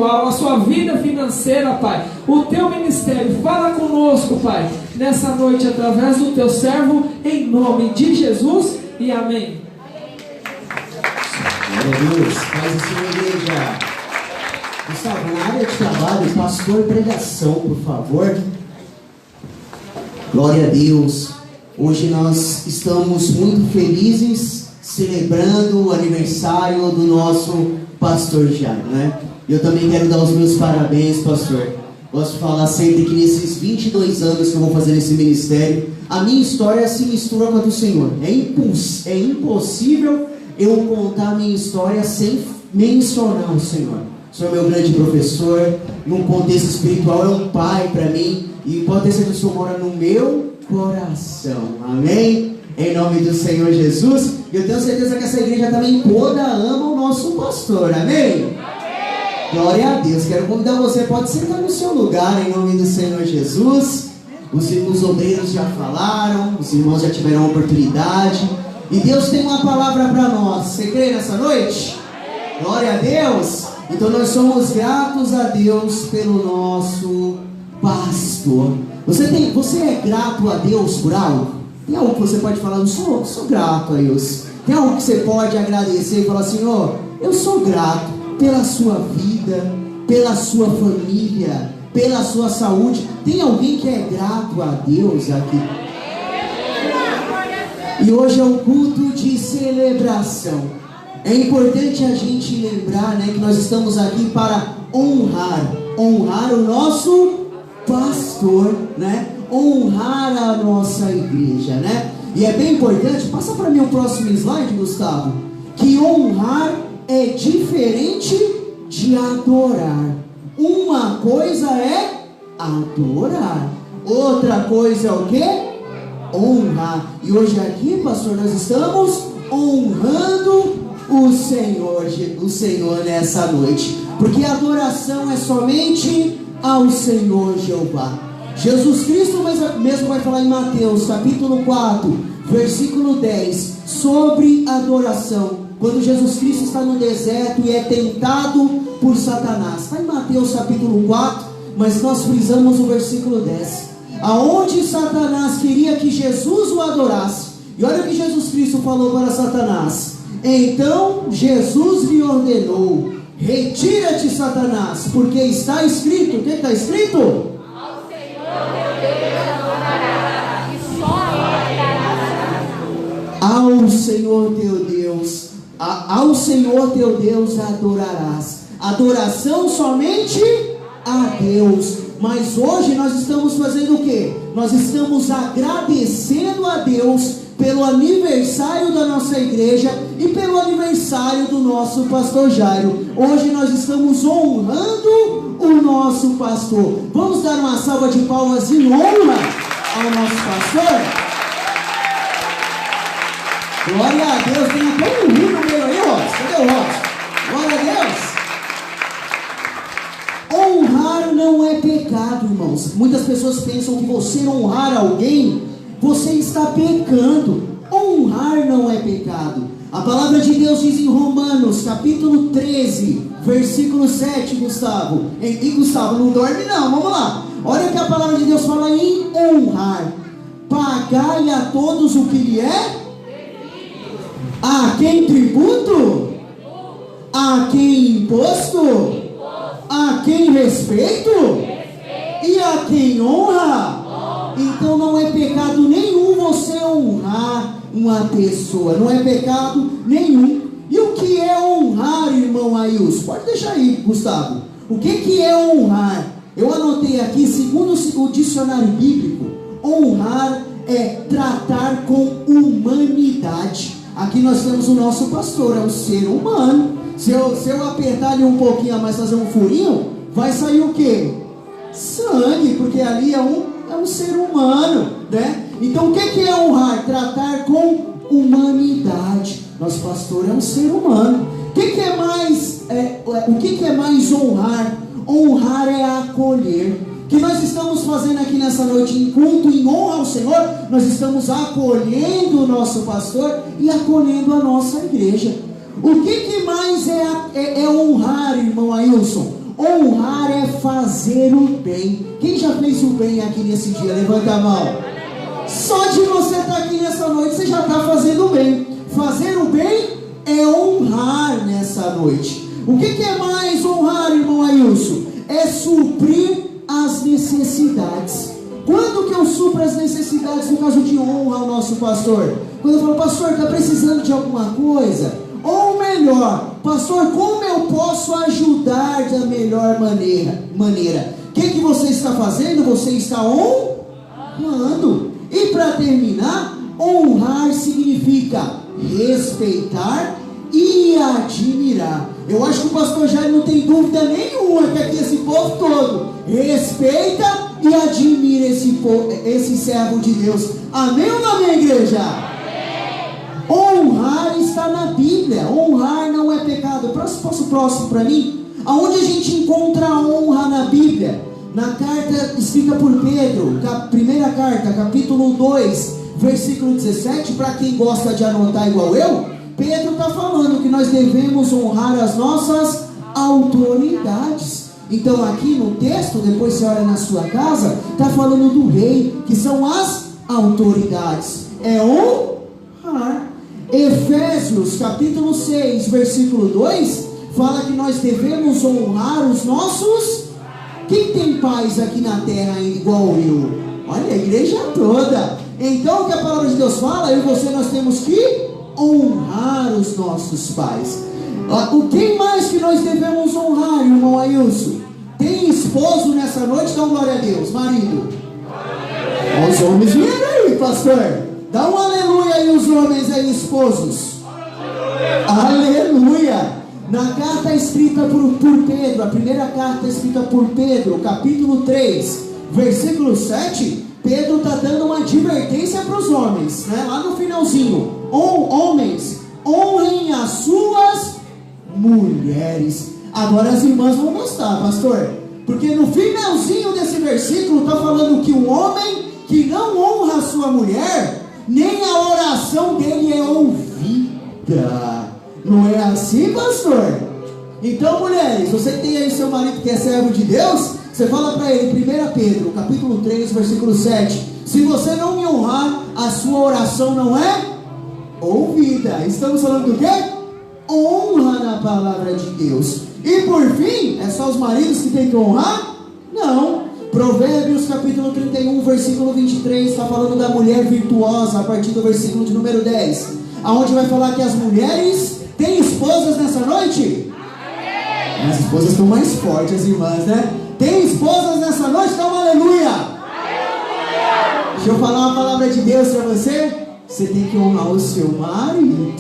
a sua vida financeira, Pai, o teu ministério. Fala conosco, Pai, nessa noite através do teu servo, em nome de Jesus e amém. Glória a Deus, paz e Senhor, igreja. Gustavo, na área de trabalho, pastor, pregação, por favor. Glória a Deus. Hoje nós estamos muito felizes celebrando o aniversário do nosso pastor Jairo, né? Eu também quero dar os meus parabéns, pastor. Gosto de falar sempre que nesses 22 anos que eu vou fazer nesse ministério, a minha história se mistura com a do Senhor. É impossível eu contar a minha história sem mencionar o Senhor. O Senhor é meu grande professor, num contexto espiritual é um pai para mim, e pode ter certeza que o Senhor mora no meu coração, amém? Em nome do Senhor Jesus. Eu tenho certeza que essa igreja também toda ama o nosso pastor, amém? Glória a Deus. Quero convidar você, pode sentar no seu lugar em nome do Senhor Jesus. Os obreiros já falaram, os irmãos já tiveram a oportunidade, e Deus tem uma palavra para nós. Você crê nessa noite? Glória a Deus. Então nós somos gratos a Deus pelo nosso pastor. Você é grato a Deus por algo? Tem algo que você pode falar? Eu sou grato a Deus. Tem algo que você pode agradecer e falar: Senhor, eu sou grato pela sua vida, pela sua família, pela sua saúde. Tem alguém que é grato a Deus aqui? E hoje é um culto de celebração. É importante a gente lembrar, né, que nós estamos aqui para honrar o nosso pastor, né? Honrar a nossa igreja, né? E é bem importante, passa para mim o próximo slide, Gustavo, que honrar é diferente de adorar. Uma coisa é adorar, outra coisa é o quê? Honrar. E hoje aqui, pastor, nós estamos honrando o Senhor nessa noite, porque a adoração é somente ao Senhor Jeová. Jesus Cristo mesmo vai falar em Mateus capítulo 4 versículo 10 sobre adoração, quando Jesus Cristo está no deserto e é tentado por Satanás. Está em Mateus capítulo 4, mas nós frisamos o versículo 10, aonde Satanás queria que Jesus o adorasse. E olha o que Jesus Cristo falou para Satanás: então Jesus lhe ordenou: retira-te, Satanás, porque está escrito. O que está escrito? Ao Senhor teu Deus, ao Senhor teu Deus adorarás. Adoração somente a Deus. Mas hoje nós estamos fazendo o quê? Nós estamos agradecendo a Deus pelo aniversário da nossa igreja e pelo aniversário do nosso pastor Jairo. Hoje nós estamos honrando o nosso pastor. Vamos dar uma salva de palmas em honra ao nosso pastor? Glória a Deus. Tem até um rio no meio aí, ó. Cadê o Ross? Glória a Deus. Honrar não é pecado, irmãos. Muitas pessoas pensam que você honrar alguém, você está pecando. Honrar não é pecado. A palavra de Deus diz em Romanos capítulo 13 versículo 7, Gustavo. E Gustavo, não dorme não, vamos lá. Olha o que a palavra de Deus fala em honrar: pagai a todos o que lhe é. A quem tributo? A quem imposto? A quem respeito? E a quem honra? Então não é pecado nenhum você honrar uma pessoa. Não é pecado nenhum. E o que é honrar, irmão Ailson? Pode deixar aí, Gustavo. O que é honrar? Eu anotei aqui, segundo o dicionário bíblico, honrar é tratar com humanidade. Aqui nós temos o nosso pastor, é um ser humano. Se eu apertar ele um pouquinho a mais, fazer um furinho, vai sair o quê? Sangue, porque ali é um ser humano, né? Então o que é honrar? Tratar com humanidade. Nosso pastor é um ser humano. O que é mais honrar? Honrar é acolher. O que nós estamos fazendo aqui nessa noite em culto, em honra ao Senhor? Nós estamos acolhendo o nosso pastor e acolhendo a nossa igreja. O que mais é honrar, irmão Ailson? Honrar é fazer o bem. Quem já fez o bem aqui nesse dia? Levanta a mão. Só de você estar aqui nessa noite, você já está fazendo o bem. Fazer o bem é honrar nessa noite. O que é mais honrar, irmão Ailson? É suprir as necessidades. Quando que eu supro as necessidades no caso de honra ao nosso pastor? Quando eu falo, pastor, está precisando de alguma coisa? Ou melhor, pastor, como eu posso ajudar da melhor maneira? O que você está fazendo? Você está honrando. E para terminar, honrar significa respeitar e admirar. Eu acho que o pastor Jair não tem dúvida nenhuma que aqui esse povo todo respeita e admira esse servo de Deus. Amém ou não amém, igreja? Amém. Honrar está na Bíblia. Honrar não é pecado. Posso próximo para mim? Aonde a gente encontra a honra na Bíblia? Na carta escrita por Pedro, primeira carta, capítulo 2, versículo 17. Para quem gosta de anotar igual eu, Pedro está falando que nós devemos honrar as nossas autoridades. Então aqui no texto, depois você olha na sua casa, está falando do rei, que são as autoridades. É honrar. Efésios capítulo 6, versículo 2, fala que nós devemos honrar os nossos... Quem tem pais aqui na terra igual eu? Olha, a igreja toda. Então o que a palavra de Deus fala, eu e você, nós temos que honrar os nossos pais. O que mais que nós devemos honrar, irmão Ailson? Tem esposo nessa noite? Dá glória a Deus. Marido, os homens vieram aí, pastor. Dá um aleluia aí, os homens aí, esposos. Aleluia. Na carta escrita por Pedro, a primeira carta escrita por Pedro, capítulo 3, versículo 7, Pedro está dando uma advertência para os homens, né? Lá no finalzinho: homens, honrem as suas mulheres. Agora as irmãs vão gostar, pastor, porque no finalzinho desse versículo está falando que o homem que não honra a sua mulher, nem a oração dele é ouvida. Não é assim, pastor? Então, mulheres, você tem aí seu marido que é servo de Deus, você fala para ele, 1 Pedro, capítulo 3, versículo 7, se você não me honrar, a sua oração não é ouvida. Estamos falando do quê? Honra na palavra de Deus. E por fim, é só os maridos que tem que honrar? Não. Provérbios capítulo 31, versículo 23, está falando da mulher virtuosa, a partir do versículo de número 10, aonde vai falar que as mulheres têm esposas nessa noite? Amém. As esposas estão mais fortes, as irmãs, né? Tem esposas nessa noite? Dá uma aleluia. Aleluia. Deixa eu falar uma palavra de Deus para você. Você tem que honrar o seu marido.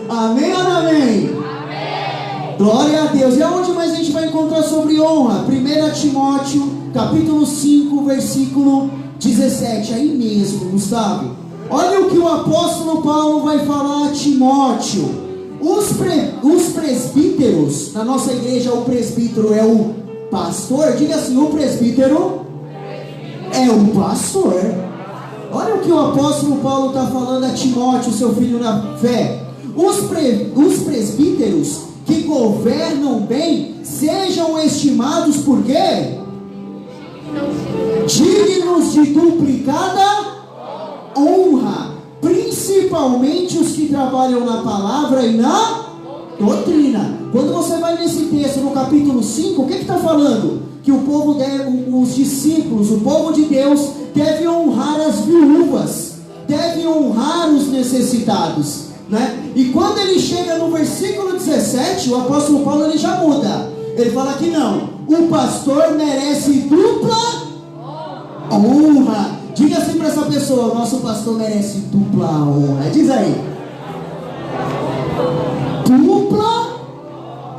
Amém ou não amém? Amém. Glória a Deus. E aonde mais a gente vai encontrar sobre honra? 1 Timóteo, capítulo 5, versículo 17. Aí mesmo, Gustavo. Olha o que o apóstolo Paulo vai falar a Timóteo. Os presbíteros, na nossa igreja o presbítero é o pastor. Diga assim, o presbítero é o pastor. Olha o que o apóstolo Paulo está falando a Timóteo, seu filho na fé. Os presbíteros que governam bem sejam estimados por quê? Dignos de duplicada honra, principalmente os que trabalham na palavra e na doutrina. Quando você vai nesse texto, no capítulo 5, o que está falando? Que o povo os discípulos, o povo de Deus, deve honrar as viúvas, deve honrar os necessitados, né? E quando ele chega no versículo 17, o apóstolo Paulo ele já muda. Ele fala que não, o pastor merece dupla honra. Diga assim para essa pessoa, o nosso pastor merece dupla honra. Diz aí. Dupla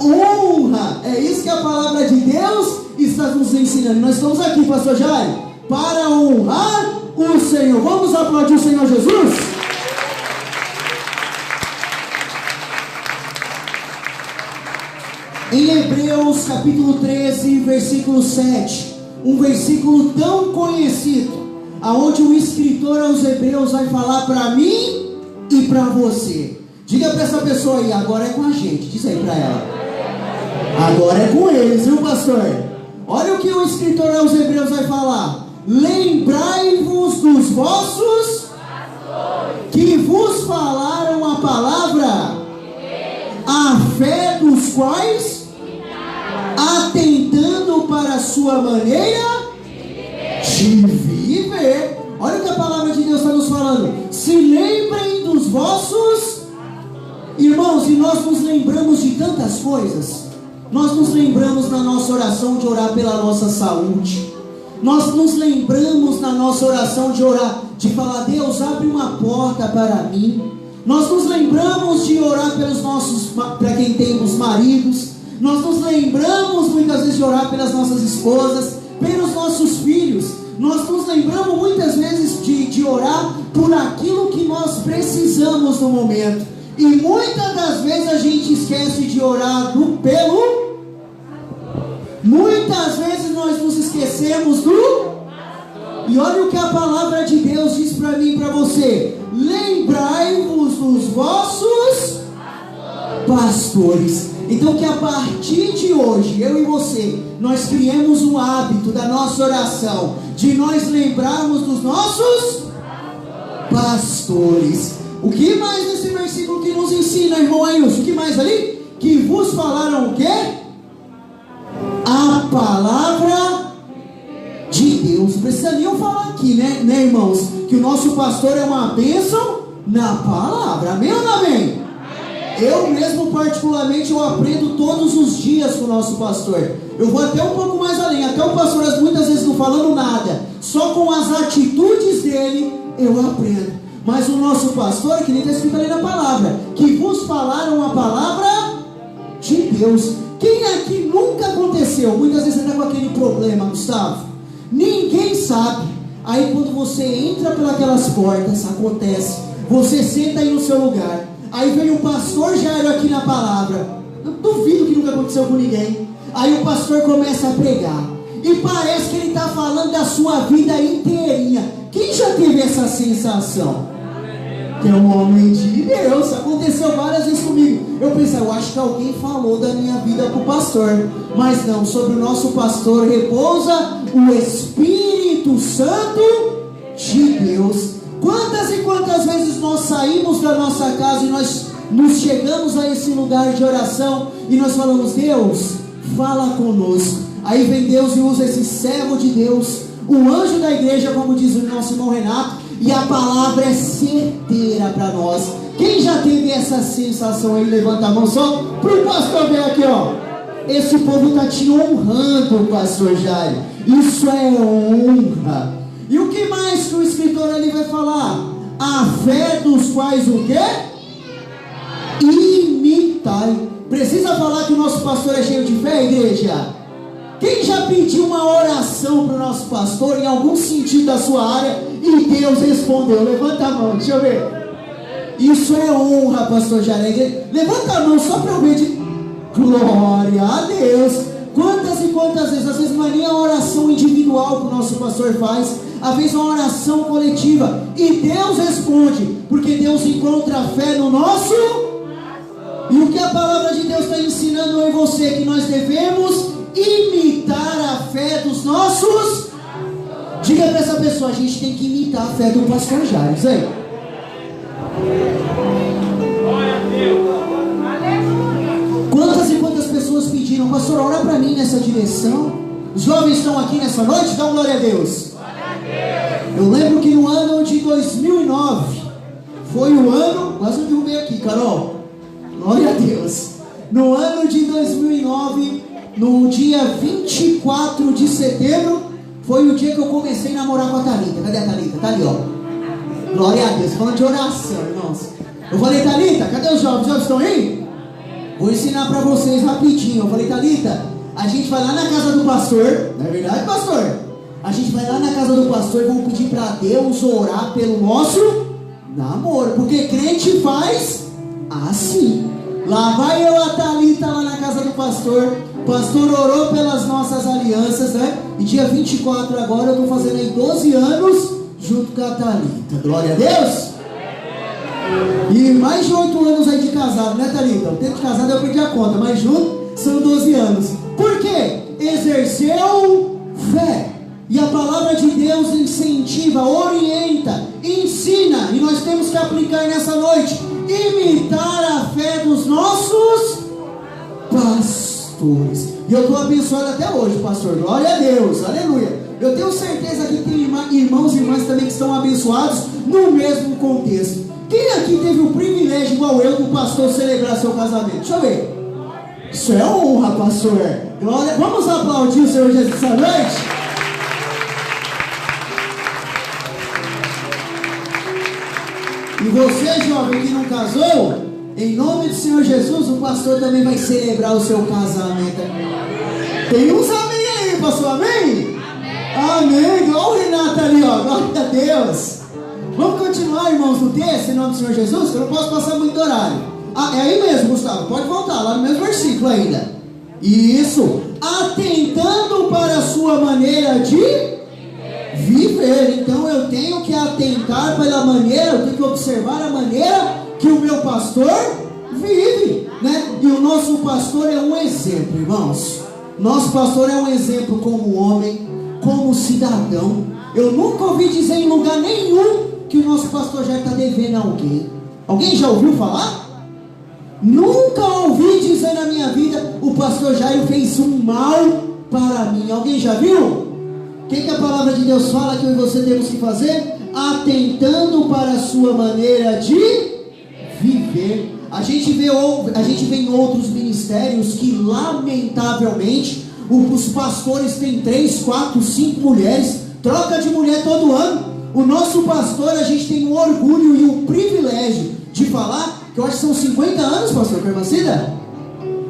honra. É isso que a palavra de Deus está nos ensinando. Nós estamos aqui, pastor Jair, para honrar o Senhor. Vamos aplaudir o Senhor Jesus? Em Hebreus capítulo 13, versículo 7, um versículo tão conhecido, aonde o escritor aos Hebreus vai falar para mim e para você. Diga para essa pessoa aí, agora é com a gente. Diz aí para ela. Agora é com eles, viu, pastor? pastor? Olha o que o escritor aos Hebreus vai falar. Lembrai-vos dos vossos que vos falaram a palavra, a fé dos quais, atentando para a sua maneira de viver. Olha o que a palavra de Deus está nos falando. Se lembrem dos vossos irmãos, e nós nos lembramos de tantas coisas. Nós nos lembramos na nossa oração de orar pela nossa saúde. Nós nos lembramos na nossa oração de orar, de falar: Deus, abre uma porta para mim. Nós nos lembramos de orar pelos nossos, para quem tem os maridos. Nós nos lembramos muitas vezes de orar pelas nossas esposas, pelos nossos filhos. Nós nos lembramos muitas vezes de orar por aquilo que nós precisamos no momento. E muitas das vezes a gente esquece de orar pelo. Muitas vezes nós nos esquecemos do. E olha o que a palavra de Deus diz para mim e para você. Lembrai-vos dos vossos pastores. Então que a partir de hoje, eu e você, nós criemos um hábito da nossa oração, de nós lembrarmos dos nossos pastores. O que mais nesse versículo que nos ensina, irmão Ailson? O que mais ali? Que vos falaram o quê? A palavra de Deus. Não precisa nem eu falar aqui, né, irmãos? Que o nosso pastor é uma bênção na palavra. Amém ou não amém? Eu mesmo particularmente eu aprendo todos os dias com o nosso pastor. Eu vou até um pouco mais além. Até o pastor muitas vezes não falando nada, só com as atitudes dele eu aprendo. Mas o nosso pastor, que nem está escrito ali na palavra, que vos falaram a palavra de Deus. Quem aqui nunca aconteceu? Muitas vezes você está com aquele problema, Gustavo. Ninguém sabe. Aí quando você entra pelas portas, acontece. Você senta aí no seu lugar. Aí vem o pastor Jairo aqui na palavra. Eu duvido que nunca aconteceu com ninguém. Aí o pastor começa a pregar. E parece que ele está falando da sua vida inteirinha. Quem já teve essa sensação? Que é um homem de Deus. Aconteceu várias vezes comigo. Eu pensei, eu acho que alguém falou da minha vida para o pastor. Mas não, sobre o nosso pastor repousa o Espírito Santo de Deus. Quantas e quantas vezes nós saímos da nossa casa e nós nos chegamos a esse lugar de oração e nós falamos: Deus, fala conosco. Aí vem Deus e usa esse servo de Deus, o anjo da igreja, como diz o nosso irmão Renato, e a palavra é certeira para nós. Quem já teve essa sensação aí? Levanta a mão só para o pastor ver aqui, ó. Esse povo está te honrando, pastor Jairo. Isso é honra. E o que mais que o escritor ali vai falar? A fé dos quais o quê? Imitai. Precisa falar que o nosso pastor é cheio de fé, igreja? Quem já pediu uma oração para o nosso pastor em algum sentido da sua área e Deus respondeu? Levanta a mão, deixa eu ver. Isso é honra, pastor Jair. Levanta a mão só para eu ver de glória a Deus. Quantas e quantas vezes, às vezes não é nem a oração individual que o nosso pastor faz, às vezes é uma oração coletiva, e Deus responde, porque Deus encontra a fé no nosso. E o que a palavra de Deus está ensinando eu e você? Que nós devemos imitar a fé dos nossos. Diga para essa pessoa: a gente tem que imitar a fé do pastor Jair. Isso aí. Quantas e quantas pessoas pediram: pastor, ora para mim nessa direção. Os jovens estão aqui nessa noite? Dá glória a Deus. Eu lembro que no ano de 2009 foi o ano, quase eu derrubei aqui, Carol, glória a Deus. No ano de 2009, no dia 24 de setembro, foi o dia que eu comecei a namorar com a Thalita. Cadê a Thalita? Tá ali, ó. Glória a Deus. Falando de oração, irmãos. Eu falei: Thalita, cadê os jovens? Os jovens estão aí? Vou ensinar para vocês rapidinho. Eu falei: Thalita, a gente vai lá na casa do pastor. Não é verdade, pastor? A gente vai lá na casa do pastor e vamos pedir para Deus orar pelo nosso namoro. Porque crente faz assim. Lá vai eu a Thalita lá na casa do pastor. O pastor orou pelas nossas alianças, né? E dia 24 agora eu estou fazendo aí 12 anos junto com a Thalita. Glória a Deus. E mais de 8 anos aí de casado, né, Thalita? O tempo de casado eu perdi a conta, mas junto são 12 anos. Por quê? exerceu fé. E a palavra de Deus incentiva, orienta, ensina, e nós temos que aplicar nessa noite, imitar a fé dos nossos pastores. E eu estou abençoado até hoje, pastor, glória a Deus, aleluia. Eu tenho certeza que tem irmãos e irmãs também que estão abençoados no mesmo contexto. Quem aqui teve o privilégio, igual eu, do pastor celebrar seu casamento? Deixa eu ver. Isso é honra, pastor. Glória. Vamos aplaudir o Senhor Jesus essa noite? E você, jovem, que não casou, em nome do Senhor Jesus, o pastor também vai celebrar o seu casamento. Tem uns amém aí, pastor, amém? Amém. Olha o Renato ali, ó, glória a Deus. Vamos continuar, irmãos, no texto, em nome do Senhor Jesus, que eu não posso passar muito horário. É aí mesmo, Gustavo, pode voltar, lá no mesmo versículo ainda. Isso, atentando para a sua maneira de viver. Então eu tenho que atentar pela maneira, eu tenho que observar a maneira que o meu pastor vive, né? E o nosso pastor é um exemplo, irmãos. Nosso pastor é um exemplo como homem, como cidadão. Eu nunca ouvi dizer em lugar nenhum que o nosso pastor já está devendo a alguém. Alguém já ouviu falar? Nunca ouvi dizer na minha vida, o pastor Jairo fez um mal para mim. Alguém já viu? O que a palavra de Deus fala que eu e você temos que fazer? Atentando para a sua maneira de viver. A gente vê em outros ministérios que lamentavelmente os pastores têm 3, 4, 5 mulheres, troca de mulher todo ano. O nosso pastor, a gente tem o orgulho e o privilégio de falar, que eu acho que são 50 anos, pastor, com a irmã Cida?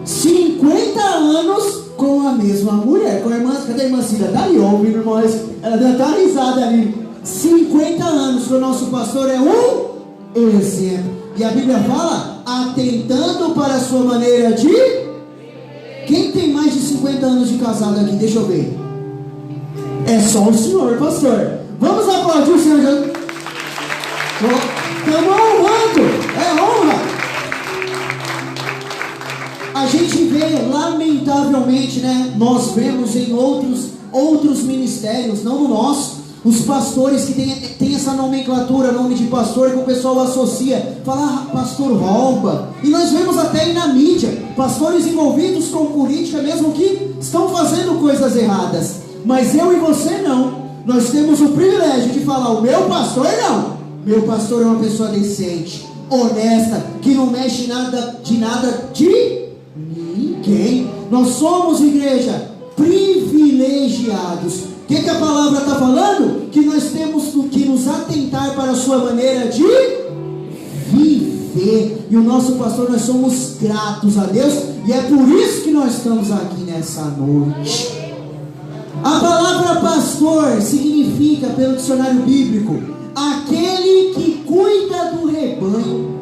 50 anos com a mesma mulher, com a irmã, cadê a irmã Cida? Tá ali, ouvindo, irmãos, ela deve estar risada ali. 50 anos que o nosso pastor é um exemplo. E a Bíblia fala, atentando para a sua maneira de... Quem tem mais de 50 anos de casado aqui? Deixa eu ver. É só o senhor, pastor. Vamos aplaudir o Senhor Jesus. Estamos honrando. É honra. A gente vê, lamentavelmente, né? Nós vemos em outros ministérios, não no nosso, os pastores que tem essa nomenclatura, nome de pastor, que o pessoal associa, fala, pastor rouba. E nós vemos até aí na mídia, pastores envolvidos com política mesmo que estão fazendo coisas erradas. Mas eu e você não. Nós temos o privilégio de falar, o meu pastor não. Meu pastor é uma pessoa decente, honesta, que não mexe de nada de ninguém. Nós somos, igreja, privilegiados. O que a palavra está falando? Que nós temos que nos atentar para a sua maneira de viver. E o nosso pastor, nós somos gratos a Deus. E é por isso que nós estamos aqui nessa noite. A palavra pastor significa, pelo dicionário bíblico, aquele que cuida do rebanho.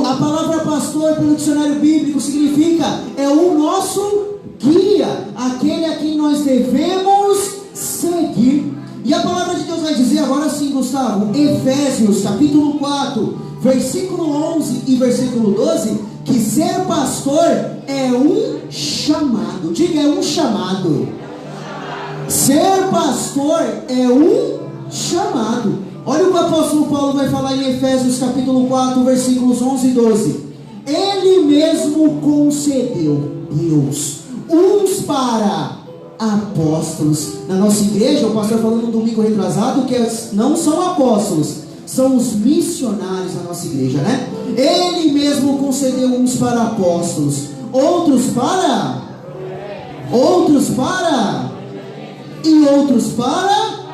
A palavra pastor, pelo dicionário bíblico, significa é o nosso guia, aquele a quem nós devemos seguir. E a palavra de Deus vai dizer agora sim, Gustavo, Efésios capítulo 4, versículo 11 e versículo 12, que ser pastor é um chamado. Diga, é um chamado. Ser pastor é um chamado. Olha o que o apóstolo Paulo vai falar em Efésios capítulo 4, versículos 11 e 12. Ele mesmo concedeu, Deus, uns para apóstolos. Na nossa igreja, o pastor falou no domingo retrasado que não são apóstolos, são os missionários da nossa igreja, né? Ele mesmo concedeu uns para apóstolos, outros para e outros para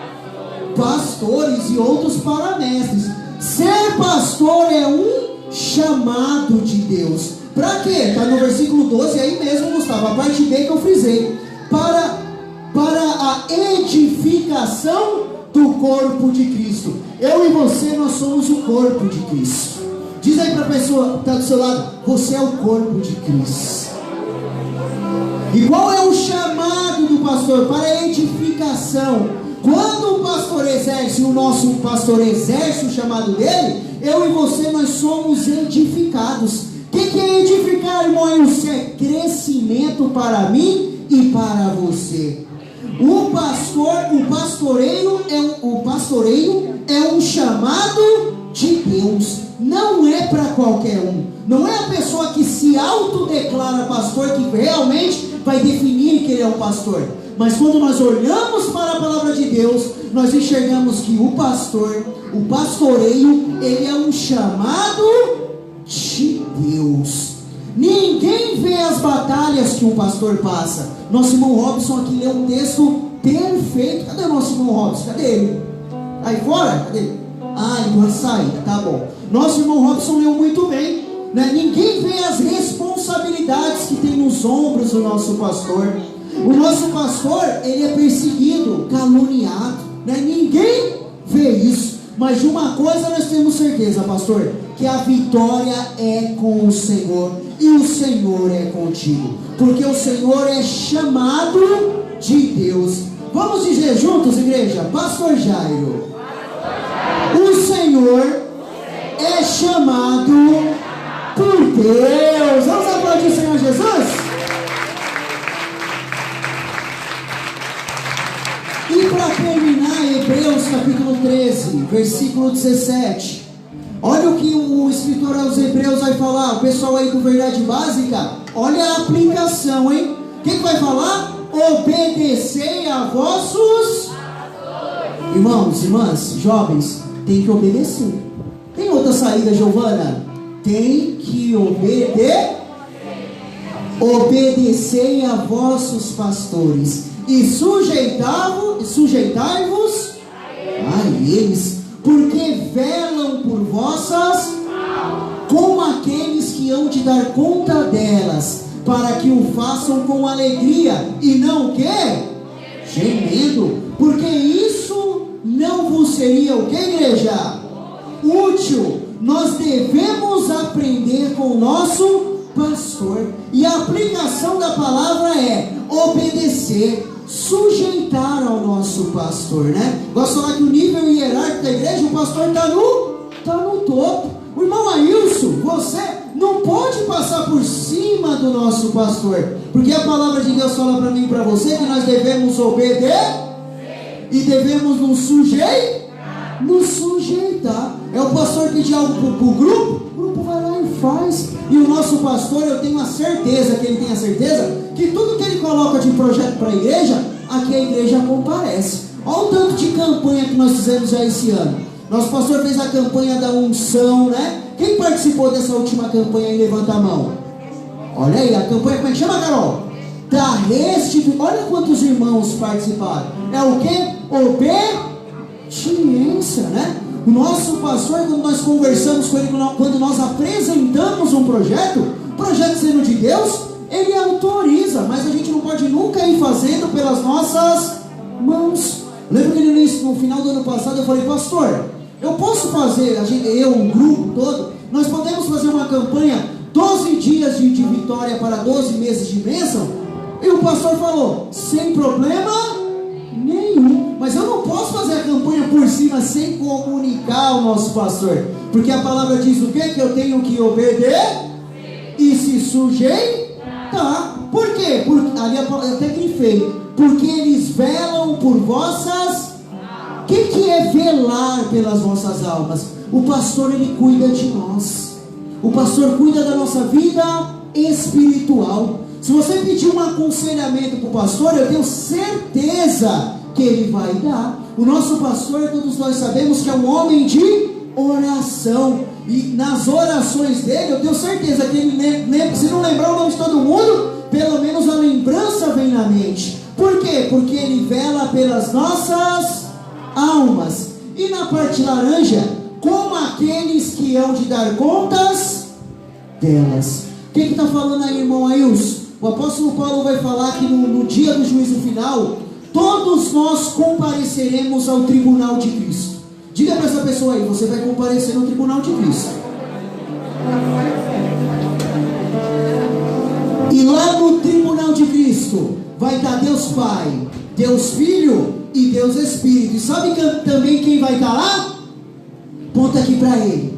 pastores e outros para mestres. Ser pastor é um chamado de Deus. Para quê? Está no versículo 12 aí mesmo, Gustavo, a parte B que eu frisei. Para a edificação do corpo de Cristo. Eu e você, nós somos o corpo de Cristo. Diz aí para a pessoa que está do seu lado, você é o corpo de Cristo. E qual é o chamado do pastor? Para a edificação. Quando o pastor exerce, o nosso pastor exerce o chamado dele, eu e você, nós somos edificados. O que é edificar, irmão? Isso é crescimento para mim e para você. o pastoreio é um chamado de Deus. Não é para qualquer um. Não é a pessoa que se autodeclara pastor que realmente vai definir que ele é um pastor. Mas quando nós olhamos para a palavra de Deus, nós enxergamos que o pastoreio, ele é um chamado de Deus. Ninguém vê as batalhas que um pastor passa. Nosso irmão Robson aqui leu um texto perfeito. Cadê o nosso irmão Robson? Cadê ele? Aí fora? Cadê ele? Ah, ele vai sair, tá bom. Nosso irmão Robson leu muito bem, né? Ninguém vê as responsabilidades que tem nos ombros do nosso pastor. O nosso pastor, ele é perseguido, caluniado, né? Ninguém vê isso. Mas de uma coisa nós temos certeza, pastor, que a vitória é com o Senhor, e o Senhor é contigo, porque o Senhor é chamado de Deus. Vamos dizer juntos, igreja? Pastor Jairo, o Senhor é chamado por Deus. Vamos aplaudir o Senhor Jesus? E para terminar, Hebreus capítulo 13, versículo 17. Olha o que o escritor aos Hebreus vai falar. O pessoal aí do Verdade Básica, olha a aplicação, hein? O que vai falar? Obedecei a vossos irmãos, irmãs, jovens, tem que obedecer. Tem outra saída, Giovana? Tem que obedecer. Obedecei a vossos pastores e sujeitai-vos a eles, porque velam por vossas como aqueles que hão de dar conta delas, para que o façam com alegria e não o quê? Gemendo, porque isso não vos seria o que, igreja? Útil. Nós devemos aprender com o nosso pastor, e a aplicação da palavra é obedecer, sujeitar ao nosso pastor, né? Gosto de falar que o nível hierárquico da igreja, o pastor está no topo. O irmão Ailson, você não pode passar por cima do nosso pastor, porque a palavra de Deus fala para mim e para você que nós devemos obedecer e devemos nos sujeitar. É o pastor que diz algo para o grupo vai lá e faz. E o nosso pastor, eu tenho a certeza que ele tem a certeza que tudo que ele coloca de projeto para a igreja, aqui a igreja comparece. Olha o tanto de campanha que nós fizemos já esse ano. Nosso pastor fez a campanha da unção, né? Quem participou dessa última campanha aí, levanta a mão. Olha aí, a campanha, como é que chama, Carol? Da restituição. Olha quantos irmãos participaram. É o quê? Obediência, né? O nosso pastor, quando nós conversamos com ele, quando nós apresentamos um projeto sendo de Deus, ele autoriza, mas a gente não pode nunca ir fazendo pelas nossas mãos. Lembra que no final do ano passado eu falei, pastor, eu posso fazer, um grupo todo, nós podemos fazer uma campanha 12 dias de vitória para 12 meses de bênção? E o pastor falou, sem problema nenhum. Mas eu não posso fazer a campanha por cima sem comunicar ao nosso pastor, porque a palavra diz o quê? Que eu tenho que obedecer e se sujeitar. Por quê? Ali eu até grifei, porque eles velam por vossas. O que é velar pelas vossas almas? O pastor, ele cuida de nós. O pastor cuida da nossa vida espiritual. Se você pedir um aconselhamento para o pastor, eu tenho certeza que ele vai dar. O nosso pastor, todos nós sabemos que é um homem de oração, e nas orações dele, eu tenho certeza que ele, se não lembrar o nome de todo mundo, pelo menos a lembrança vem na mente. Por quê? Porque ele vela pelas nossas almas. E na parte laranja, como aqueles que hão de dar contas delas. O que está falando aí, irmão Ailson? O apóstolo Paulo vai falar que no dia do juízo final, todos nós compareceremos ao tribunal de Cristo. Diga para essa pessoa aí, você vai comparecer no tribunal de Cristo. E lá no tribunal de Cristo vai estar Deus Pai, Deus Filho e Deus Espírito. E sabe também quem vai estar lá? Ponta aqui para ele,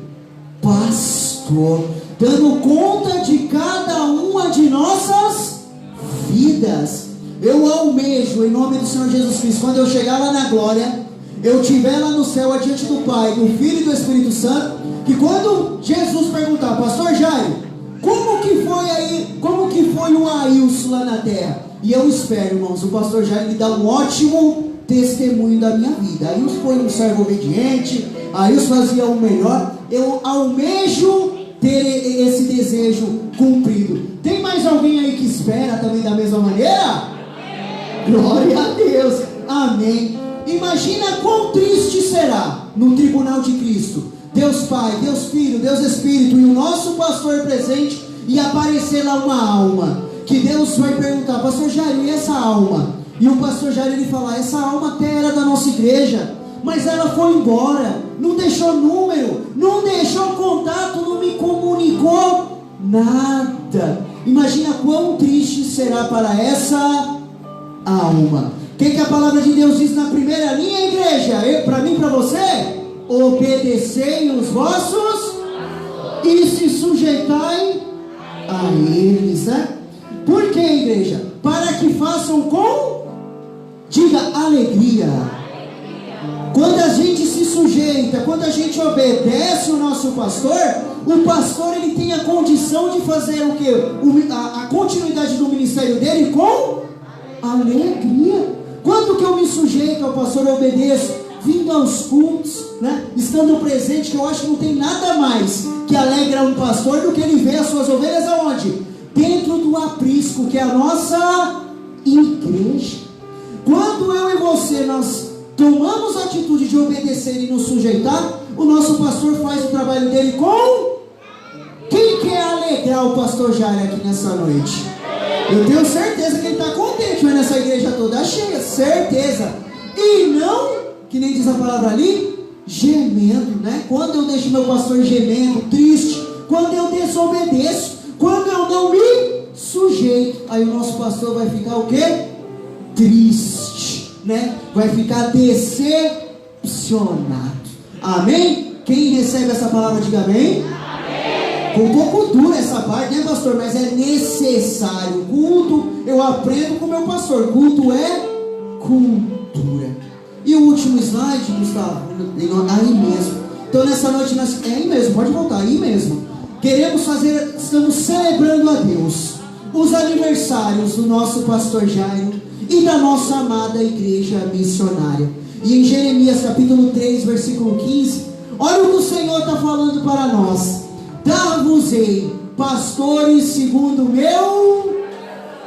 pastor, dando conta de cada uma de nossas vidas. Eu almejo, em nome do Senhor Jesus Cristo, quando eu chegar lá na glória, eu estiver lá no céu, adiante do Pai, do Filho e do Espírito Santo, que quando Jesus perguntar, pastor Jairo, como que foi o Ailson lá na terra? E eu espero, irmãos, o pastor Jairo me dá um ótimo testemunho da minha vida. Ailson foi um servo obediente, Ailson fazia o melhor. Eu almejo ter esse desejo cumprido. Tem mais alguém aí que espera também da mesma maneira? Glória a Deus, amém. Imagina quão triste será no tribunal de Cristo, Deus Pai, Deus Filho, Deus Espírito e o nosso pastor presente, e aparecer lá uma alma, que Deus vai perguntar, pastor Jairo, e essa alma? E o pastor Jairo ele falar, essa alma até era da nossa igreja, mas ela foi embora, não deixou número, não deixou contato, não me comunicou nada. Imagina quão triste será para essa alma. O que a palavra de Deus diz na primeira linha, igreja? Para mim e para você: obedecei os vossos e se sujeitai a eles, né? Por que, igreja? Para que façam com, diga, alegria. Quando a gente se sujeita, quando a gente obedece o nosso pastor, o pastor ele tem a condição de fazer o que? A continuidade do ministério dele com alegria. Quando que eu me sujeito ao pastor, eu obedeço? Vindo aos cultos, né? Estando presente, que eu acho que não tem nada mais que alegra um pastor do que ele ver as suas ovelhas aonde? Dentro do aprisco, que é a nossa igreja. Quando eu e você, nós tomamos a atitude de obedecer e nos sujeitar, o nosso pastor faz o trabalho dele com... Quem quer alegrar o pastor Jairo aqui nessa noite? Eu tenho certeza que ele está contente, mas nessa igreja toda cheia, certeza. E não, que nem diz a palavra ali, gemendo, né? Quando eu deixo meu pastor gemendo, triste, quando eu desobedeço, quando eu não me sujeito, aí o nosso pastor vai ficar o quê? Triste, né? Vai ficar decepcionado. Amém? Quem recebe essa palavra, diga amém. Um pouco dura essa parte, né, pastor? Mas é necessário. Culto, eu aprendo com o meu pastor. Culto é cultura. E o último slide, Gustavo, aí mesmo. Então nessa noite nós... É aí mesmo, pode voltar, aí mesmo. Estamos celebrando a Deus os aniversários do nosso pastor Jairo e da nossa amada igreja missionária. E em Jeremias capítulo 3, versículo 15, olha o que o Senhor está falando para nós. Dar-vos-ei pastores segundo o meu...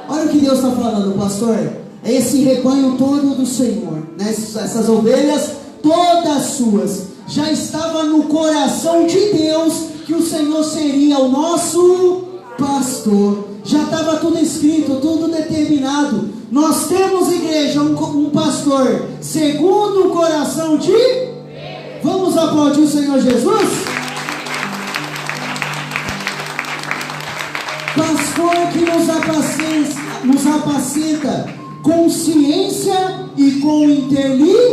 Olha o que Deus está falando, pastor. É esse rebanho todo do Senhor, né? Essas ovelhas todas suas. Já estava no coração de Deus que o Senhor seria o nosso pastor. Já estava tudo escrito, tudo determinado. Nós temos, igreja, um pastor segundo o coração de... Vamos aplaudir o Senhor Jesus? Pastor que nos apacenta com ciência e com inteligência,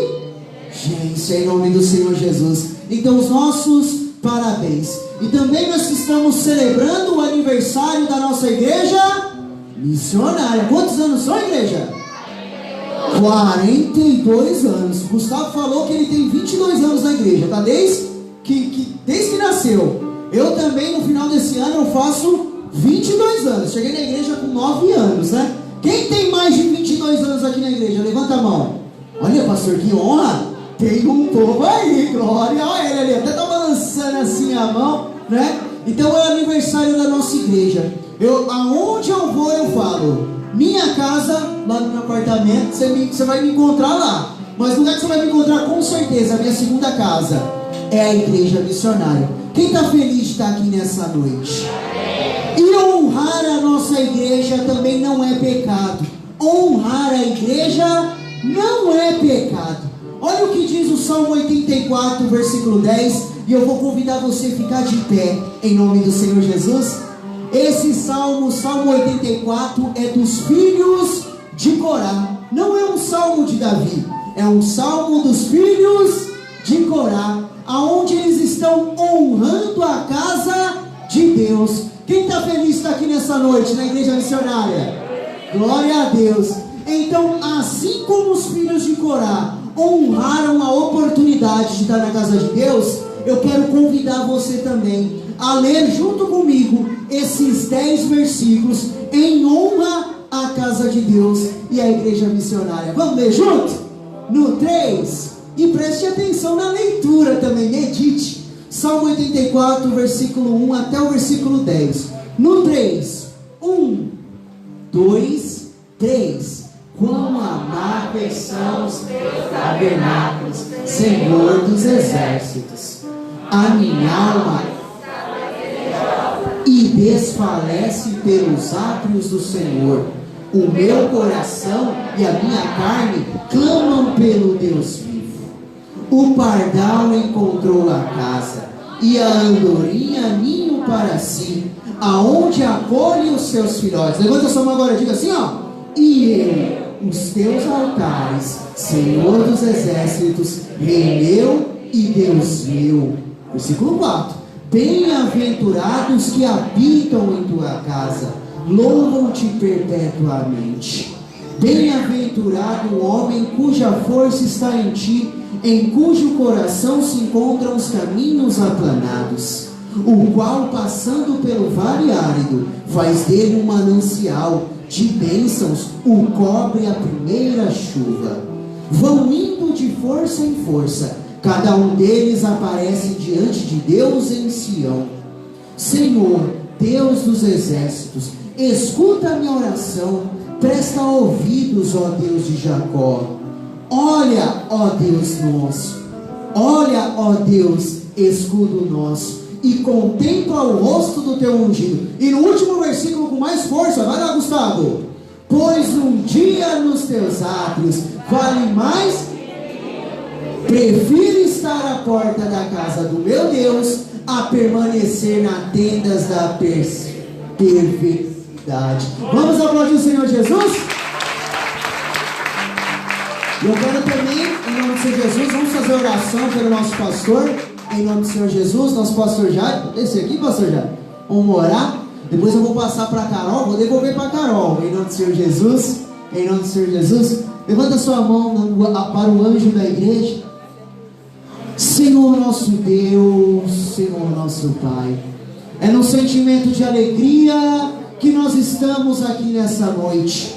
em nome do Senhor Jesus. Então os nossos parabéns. E também nós estamos celebrando o aniversário da nossa igreja missionária. Quantos anos são, igreja? 42 anos. Gustavo falou que ele tem 22 anos na igreja, tá? Desde que nasceu. Eu também, no final desse ano, eu faço 22 anos. Cheguei na igreja com 9 anos, né? Quem tem mais de 22 anos aqui na igreja? Levanta a mão. Olha, pastor, que honra. Tem um povo aí, glória. Olha ele ali, até tá balançando assim a mão, né? Então é o aniversário da nossa igreja. Aonde eu vou, eu falo. Minha casa, lá no meu apartamento, você vai me encontrar lá. Mas o lugar que você vai me encontrar com certeza, a minha segunda casa, é a igreja missionária. Quem está feliz de estar aqui nessa noite? E honrar a nossa igreja também não é pecado. Honrar a igreja não é pecado. Olha o que diz o Salmo 84, versículo 10. E eu vou convidar você a ficar de pé, em nome do Senhor Jesus. Esse salmo, Salmo 84, é dos filhos de Corá. Não é um salmo de Davi. É um salmo dos filhos de Corá, aonde eles estão honrando a casa de Deus. Quem está feliz está aqui nessa noite na igreja missionária? Glória a Deus. Então, assim como os filhos de Corá honraram a oportunidade de estar na casa de Deus, eu quero convidar você também a ler junto comigo esses 10 versículos em honra à casa de Deus e à igreja missionária. Vamos ler junto? No 3, e preste atenção na leitura também, medite. Salmo 84, versículo 1 até o versículo 10. No 3, 1, 2, 3. Quão amáveis são os teus tabernáculos, Senhor dos exércitos. A minha alma e desfalece pelos átrios do Senhor. O meu coração e a minha carne clamam pelo Deus vivo. O pardal encontrou a casa, e a andorinha ninho para si, aonde acolhe os seus filhotes. Levanta a sua mão agora e diga assim, ó. E eu, os teus altares, Senhor dos exércitos, Rei meu e Deus meu. Versículo 4. Bem-aventurados que habitam em tua casa, louvam-te perpetuamente. Bem-aventurado o homem cuja força está em ti, em cujo coração se encontram os caminhos aplanados, o qual, passando pelo vale árido, faz dele um manancial de bênçãos, o cobre a primeira chuva. Vão indo de força em força, cada um deles aparece diante de Deus em Sião. Senhor, Deus dos exércitos, escuta a minha oração, presta ouvidos, ó Deus de Jacó. Olha, ó Deus nosso, olha, ó Deus, escudo nosso, e contempla o rosto do teu ungido. E no último versículo com mais força, vai lá, Gustavo. Pois um dia nos teus átrios vale mais. Prefiro estar à porta da casa do meu Deus a permanecer na tendas da perversidade. Vamos aplaudir o Senhor Jesus? Eu quero também, em nome do Senhor Jesus, vamos fazer oração pelo nosso pastor. Em nome do Senhor Jesus, nosso pastor Jair. Esse aqui, pastor Jair. Vamos orar. Depois eu vou passar para a Carol, vou devolver para a Carol. Em nome do Senhor Jesus. Em nome do Senhor Jesus. Levanta sua mão para o anjo da igreja. Senhor nosso Deus, Senhor nosso Pai, é num sentimento de alegria que nós estamos aqui nessa noite.